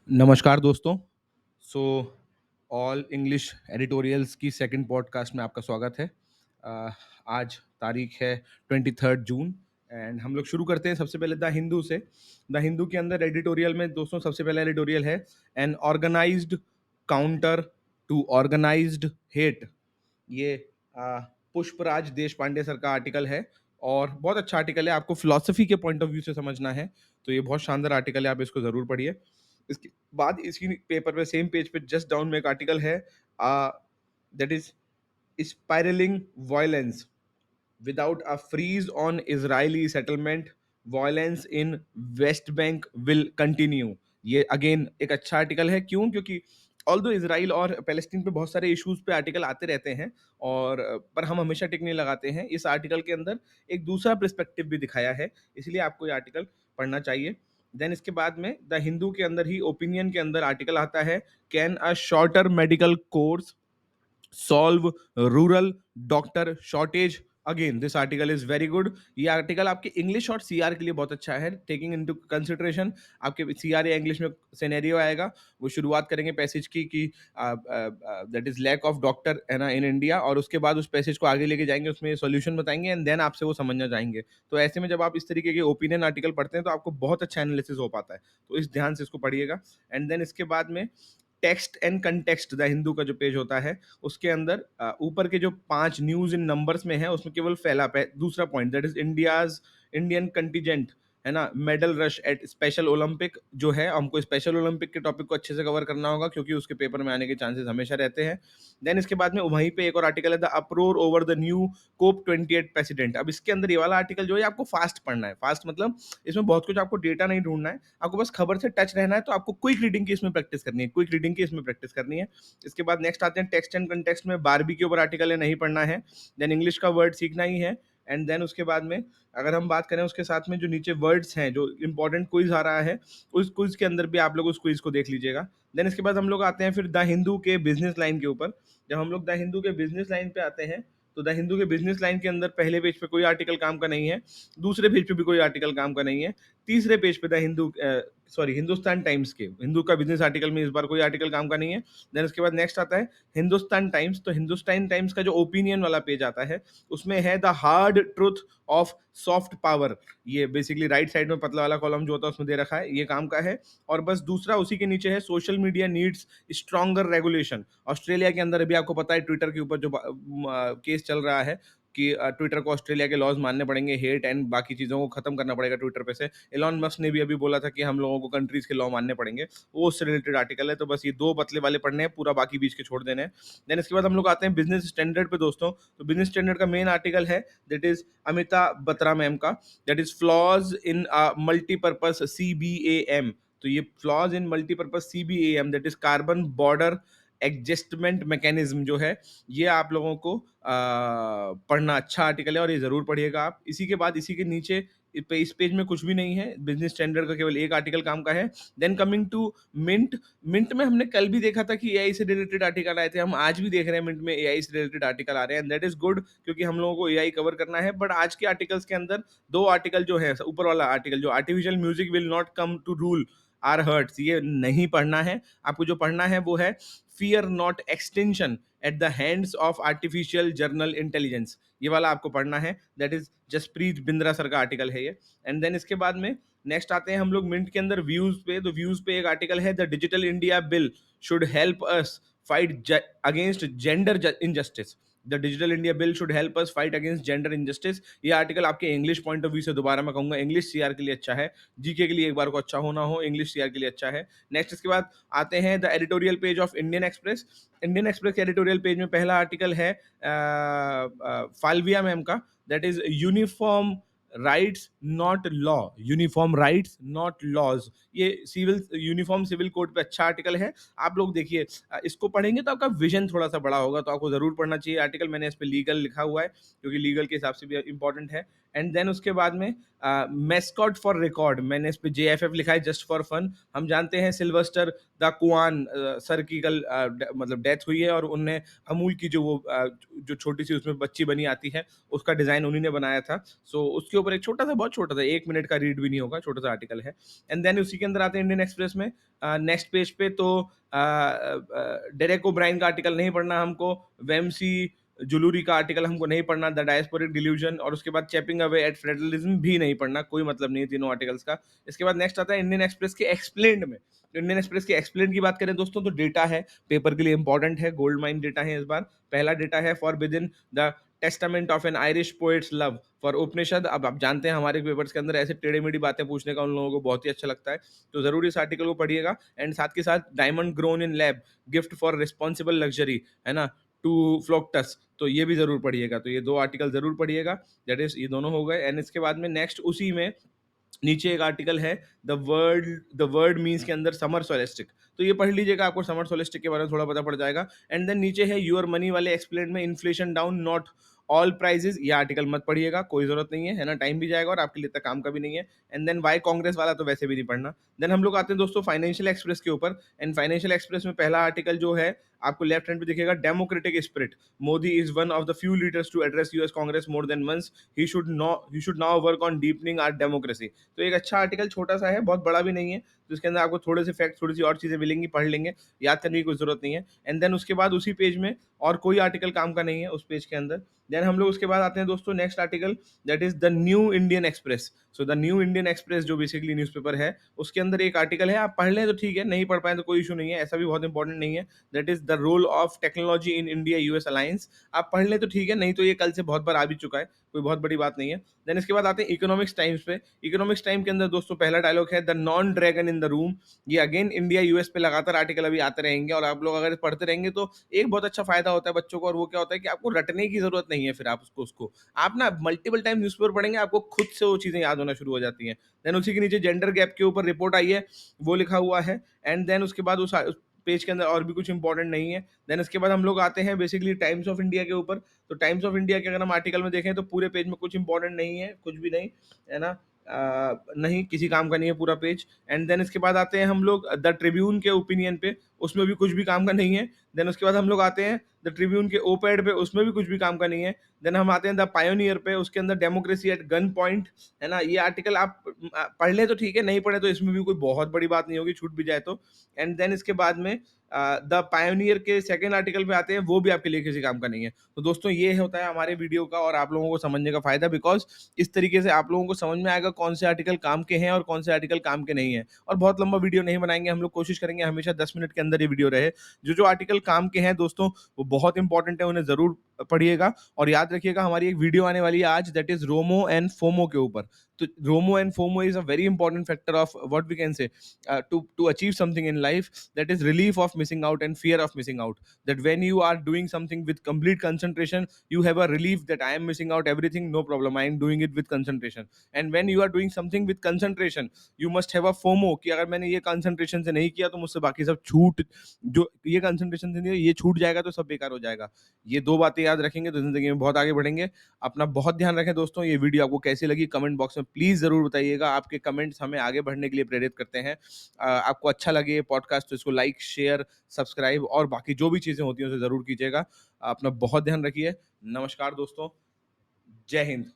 नमस्कार दोस्तों। So all English editorials की सेकंड पॉडकास्ट में आपका स्वागत है। आज तारीख है 23 जून एंड हम लोग शुरू करते हैं सबसे पहले द हिंदू से। द हिंदू के अंदर एडिटोरियल में दोस्तों सबसे पहला एडिटोरियल है an organised counter to organised hate. ये पुष्पराज देश पांडे सर का आर्टिकल है और बहुत अच्छा आर्टिकल है। आपको फिलॉसफी के पॉइंट ऑफ व्यू से समझना है तो ये बहुत शानदार आर्टिकल है, आप इसको जरूर पढ़िए। इसके बाद इसी पेपर पे सेम पेज पे जस्ट डाउन में एक आर्टिकल है that is spiralling violence without a freeze on Israeli settlement, violence in West Bank will continue। ये अगेन एक अच्छा आर्टिकल है। क्यों? क्योंकि ऑल्दो इसराइल और पैलेस्टीन पे बहुत सारे इश्यूज पे आर्टिकल आते रहते हैं और पर हम हमेशा टिक नहीं लगाते हैं। इस आर्टिकल के अंदर एक दूसरा पर्सपेक्टिव भी दिखाया है, इसलिए आपको ये आर्टिकल पढ़ना चाहिए। देन इसके बाद में द हिंदू के अंदर ही ओपिनियन के अंदर आर्टिकल आता है, can a shorter medical course solve rural doctor shortage. Again this article is very good. ये आर्टिकल आपके इंग्लिश और सीआर के लिए बहुत अच्छा है, टेकिंग इनटू कंसिडरेशन आपके सीआर या इंग्लिश में सिनेरियो आएगा। वो शुरुआत करेंगे पैसेज की कि that is lack of doctor है ना इन इंडिया, और उसके बाद उस पैसेज को आगे लेके जाएंगे, उसमें सॉल्यूशन बताएंगे एंड देन आपसे वो समझना चाहेंगे। तो ऐसे में जब आप इस तरीके के ओपिनियन आर्टिकल पढ़ते हैं तो आपको बहुत अच्छा एनालिसिस हो पाता है, तो इस ध्यान से इसको पढ़िएगा। एंड देन इसके बाद में text and context the Hindu का जो पेज होता है उसके अंदर ऊपर के जो 5 न्यूज इन नंबर्स में है उसमें केवल फैला दूसरा point that is India's Indian contingent है ना medal rush at special Olympic जो है। हमको स्पेशल ओलंपिक के टॉपिक को अच्छे से कवर करना होगा क्योंकि उसके पेपर में आने के चांसेस हमेशा रहते हैं। देन इसके बाद में वहीं पे एक और आर्टिकल है the uproar over the new COP 28 प्रेसिडेंट। अब इसके अंदर ये वाला आर्टिकल जो है आपको फास्ट पढ़ना है। फास्ट मतलब इसमें बहुत कुछ आपको डेटा नहीं ढूंढना है, आपको बस खबर से टच रहना है। तो आपको क्विक रीडिंग की इसमें प्रैक्टिस करनी है, क्विक रीडिंग की इसमें प्रैक्टिस करनी है। इसके बाद नेक्स्ट आते हैं टेक्स्ट एंड कंटेक्स्ट में बारबी के ऊपर आर्टिकल है, नहीं पढ़ना है। देन इंग्लिश का वर्ड सीखना ही है। एंड देन उसके बाद में अगर हम बात करें उसके साथ में जो नीचे वर्ड्स हैं, जो इंपॉर्टेंट क्विज आ रहा है उस क्विज के अंदर भी आप लोग उस क्विज को देख लीजिएगा। देन इसके बाद हम लोग आते हैं फिर द हिंदू के बिजनेस लाइन के ऊपर। जब हम लोग द हिंदू के बिजनेस लाइन पे आते हैं तो द हिंदू के बिजनेस लाइन के अंदर पहले पेज पे कोई आर्टिकल काम का नहीं है, दूसरे पेज पे भी कोई आर्टिकल काम का नहीं है, तीसरे पेज पे the Hindu sorry Hindustan times के हिंदू का बिजनेस आर्टिकल में इस बार कोई आर्टिकल काम का नहीं है। देन उसके बाद नेक्स्ट आता है हिंदुस्तान टाइम्स। तो हिंदुस्तान टाइम्स का जो ओपिनियन वाला पेज आता है उसमें है the hard truth of soft power. ये बेसिकली राइट साइड में पतला वाला कॉलम जो होता है उसमें दे रखा है, ये काम का है। और बस दूसरा उसी के नीचे है social media needs stronger regulation. Australia के अंदर अभी आपको पता है ट्विटर के ऊपर जो केस चल रहा है कि ट्विटर को ऑस्ट्रेलिया के लॉज मानने पड़ेंगे, हेट एंड बाकी चीज़ों को खत्म करना पड़ेगा ट्विटर पे से। एलॉन मस्क ने भी अभी बोला था कि हम लोगों को कंट्रीज के लॉ मानने पड़ेंगे, वो उससे रिलेटेड आर्टिकल है। तो बस ये दो पतले वाले पढ़ने हैं, पूरा बाकी बीच के छोड़ देने हैं। देन इसके बाद हम लोग आते हैं बिजनेस स्टैंडर्ड पे दोस्तों। तो बिजनेस स्टैंडर्ड का मेन आर्टिकल है that is Amita Batra ma'am का, that is flaws in multipurpose CBAM। तो ये flaws in multipurpose CBAM that is carbon border adjustment mechanism जो है, ये आप लोगों को पढ़ना अच्छा आर्टिकल है और ये जरूर पढ़िएगा आप। इसी के बाद इसी के नीचे इस पेज में कुछ भी नहीं है, बिजनेस स्टैंडर्ड का केवल एक आर्टिकल काम का है। Then coming to Mint. Mint में हमने कल भी देखा था कि एआई से रिलेटेड आर्टिकल आए थे, हम आज भी देख रहे हैं मिंट में एआई से रिलेटेड आर्टिकल आ रहे हैं एंड दैट इज गुड क्योंकि हम लोगों को एआई कवर करना है। बट आज के आर्टिकल्स के अंदर दो आर्टिकल जो है, ऊपर वाला आर्टिकल जो artificial music will not come to rule our hearts, ये नहीं पढ़ना है। आपको जो पढ़ना है वो है fear not extinction at the hands of artificial general intelligence, ये वाला आपको पढ़ना है। That is Jasprit Bindra sir का आर्टिकल है ये। एंड देन इसके बाद में नेक्स्ट आते हैं हम लोग मिंट के अंदर व्यूज पे। तो व्यूज पे एक आर्टिकल है the digital India bill should help us fight against gender injustice. The digital India bill should help us fight against gender injustice. ये आर्टिकल आपके इंग्लिश पॉइंट ऑफ व्यू से दोबारा मैं कहूंगा इंग्लिश सीआर के लिए अच्छा है, जीके के लिए एक बार को अच्छा होना हो, इंग्लिश सीआर के लिए अच्छा है। नेक्स्ट इसके बाद आते हैं the editorial page of Indian Express. Indian Express के एडिटोरियल पेज में पहला आर्टिकल है फाल्विया मैम का, that is uniform rights not law, uniform rights not laws. ये सिविल यूनिफॉर्म सिविल कोड पे अच्छा आर्टिकल है, आप लोग देखिए। इसको पढ़ेंगे तो आपका विजन थोड़ा सा बड़ा होगा, तो आपको जरूर पढ़ना चाहिए आर्टिकल। मैंने इस पे लीगल लिखा हुआ है क्योंकि लीगल के हिसाब से भी इंपॉर्टेंट है। एंड देन उसके बाद में मैस्कॉट फॉर रिकॉर्ड, मैंने इस पे JFF लिखा है, जस्ट फॉर फन। हम जानते हैं सिल्वेस्टर द कुआन सर की कल मतलब डेथ हुई है, और उनने अमूल की जो वो जो छोटी सी उसमें बच्ची बनी आती है, उसका डिजाइन उन्हीं ने बनाया था। सो उसके ऊपर एक छोटा सा, बहुत छोटा सा, 1 मिनट का रीड भी नहीं होगा, छोटा सा आर्टिकल है। एंड देन उसी के अंदर आते हैं इंडियन एक्सप्रेस में नेक्स्ट पेज पे, तो डेरेक ओब्रायन का आर्टिकल नहीं पढ़ना हमको, वेमसी जुलूरी का आर्टिकल हमको नहीं पढ़ना, द डायस्पोरिक डिल्यूजन, और उसके बाद चैपिंग अवे एट फेडरलिज्म भी नहीं पढ़ना, कोई मतलब नहीं है तीनों आर्टिकल्स का। इसके बाद नेक्स्ट आता है इंडियन एक्सप्रेस के एक्सप्लेन्ड में। तो इंडियन एक्सप्रेस के एक्सप्लेन की बात करें दोस्तों, तो डेटा है, पेपर के लिए इंपॉर्टेंट है, गोल्ड माइन डेटा है इस बार। पहला डेटा है for within the testament of an Irish poet's love for Upanishad. अब आप जानते हैं हमारे पेपर्स के अंदर ऐसे टेढ़ी मेढ़ी बातें पूछने का उन लोगों को बहुत ही अच्छा लगता है, तो जरूर इस आर्टिकल को पढ़िएगा। एंड साथ के साथ diamond grown in lab, gift for responsible luxury, है ना, टू फ्लोक्टस, तो ये भी जरूर पढ़िएगा। तो ये दो आर्टिकल जरूर पढ़िएगा, दैट इज ये दोनों हो गए। एंड इसके बाद में नेक्स्ट उसी में नीचे एक आर्टिकल है, द वर्ड मीन्स के अंदर समर सोलिस्टिक, तो ये पढ़ लीजिएगा, आपको समर सोलिस्टिक के बारे में थोड़ा पता पड़ जाएगा। एंड देन नीचे है यूर मनी वाले एक्सप्लेन में, inflation down not all prices, ये आर्टिकल मत पढ़िएगा, कोई जरूरत नहीं है ना, टाइम भी जाएगा और आपके लिए इतना काम का भी नहीं है। एंड देन वाई कांग्रेस वाला तो वैसे भी नहीं पढ़ना। देन हम लोग आते हैं दोस्तों फाइनेंशियल एक्सप्रेस के ऊपर। एंड फाइनेंशियल एक्सप्रेस में पहला आर्टिकल जो है, आपको लेफ्ट हैंड पे दिखेगा, democratic spirit, Modi is one of the few leaders to address US Congress more than once, he should now work on deepening our democracy. तो एक अच्छा आर्टिकल, छोटा सा है, बहुत बड़ा भी नहीं है, तो इसके अंदर आपको थोड़े से फैक्ट, थोड़ी सी और चीजें मिलेंगी, पढ़ लेंगे, याद करने की कोई जरूरत नहीं है। एंड देन उसके बाद उसी पेज में और कोई आर्टिकल काम का नहीं है उस पेज के अंदर। देन हम लोग उसके बाद आते हैं दोस्तों next article, that is the new Indian express. So the new Indian express जो बेसिकली न्यूज़पेपर है, उसके अंदर एक आर्टिकल है, आप पढ़ लें तो ठीक है, नहीं पढ़ पाए तो कोई इशू नहीं है, ऐसा भी बहुत इंपॉर्टेंट नहीं है। That is the role of technology in India US alliance, आप पढ़ लें तो ठीक है, नहीं तो ये कल से बहुत बार आ भी चुका है, कोई बहुत बड़ी बात नहीं है। देन इसके बाद आते हैं इकोनॉमिक्स टाइम्स पे। इकोनॉमिक्स टाइम के अंदर दोस्तों पहला डायलॉग है, the non dragon in the room. ये अगेन इंडिया यूएस पे लगातार आर्टिकल अभी आते रहेंगे, और आप लोग अगर पढ़ते रहेंगे तो एक बहुत अच्छा फायदा होता है बच्चों को, और वो क्या होता है कि आपको रटने की जरूरत नहीं है, फिर आप उसको आप ना मल्टीपल टाइम न्यूज़पेपर पढ़ेंगे, आपको खुद से वो चीजें याद होना शुरू हो जाती हैं। देन उसी के नीचे जेंडर गैप के ऊपर रिपोर्ट आई है, वो लिखा हुआ है। एंड देन उसके बाद उस पेज के अंदर और भी कुछ इंपॉर्टेंट नहीं है। देन इसके बाद हम लोग आते हैं बेसिकली टाइम्स ऑफ इंडिया के ऊपर। तो टाइम्स ऑफ इंडिया के अगर हम आर्टिकल में देखें तो पूरे पेज में कुछ इंपॉर्टेंट नहीं है, कुछ भी नहीं, है ना, नहीं, किसी काम का नहीं है पूरा पेज। एंड देन इसके बाद आते हैं हम लोग द ट्रिब्यून के ओपिनियन पे, उसमें भी कुछ भी काम का नहीं है। देन उसके बाद हम लोग आते हैं द ट्रिब्यून के ओपेड पे, उसमें भी कुछ भी काम का नहीं है। देन हम आते हैं द पायोनियर पे, उसके अंदर डेमोक्रेसी एट गन पॉइंट, है ना, ये आर्टिकल आप पढ़ ले तो ठीक है, नहीं पढ़े तो इसमें भी कोई बहुत बड़ी बात नहीं होगी, छूट भी जाए तो। एंड देन इसके बाद में द पायोनियर के सेकंड आर्टिकल पे आते हैं, वो भी आपके लिए किसी काम का नहीं है। तो दोस्तों ये होता है हमारे वीडियो का और आप लोगों को समझने का फायदा, बिकॉज इस तरीके से आप लोगों को समझ में आएगा कौन से आर्टिकल काम के हैं और कौन से आर्टिकल काम के नहीं है। और बहुत लंबा वीडियो नहीं बनाएंगे हम लोग, कोशिश करेंगे हमेशा 10 मिनट के अंदर ये वीडियो रहे। जो जो आर्टिकल काम के हैं दोस्तों, वो बहुत इंपॉर्टेंट है, उन्हें जरूर पढ़िएगा। और याद रखिएगा हमारी एक वीडियो आने वाली है आज, that is ROMO and FOMO के ऊपर। तो ROMO and FOMO is a very important factor of what we can say to achieve something in life, that is relief of missing out and fear of missing out, that when you are doing something with complete concentration, you have a relief that I am missing out everything, no problem, I am doing it with concentration. And when you are doing something with concentration, you must have a FOMO कि अगर मैंने ये concentration से नहीं किया तो मुझसे बाकी सब छूट, जो ये concentration से नहीं, ये छूट जाएगा तो सब बेकार हो जाएगा। ये दो बातें याद रखेंगे तो जिंदगी में बहुत आगे बढ़ेंगे। अपना बहुत ध्यान रखें दोस्तों। ये वीडियो आपको कैसी लगी कमेंट बॉक्स में प्लीज जरूर बताइएगा, आपके कमेंट्स हमें आगे बढ़ने के लिए प्रेरित करते हैं। आपको अच्छा लगे ये पॉडकास्ट तो इसको लाइक, शेयर, सब्सक्राइब और बाकी जो भी चीज़ें होती हैं उसे ज़रूर कीजिएगा। अपना बहुत ध्यान रखिए। नमस्कार दोस्तों, जय हिंद।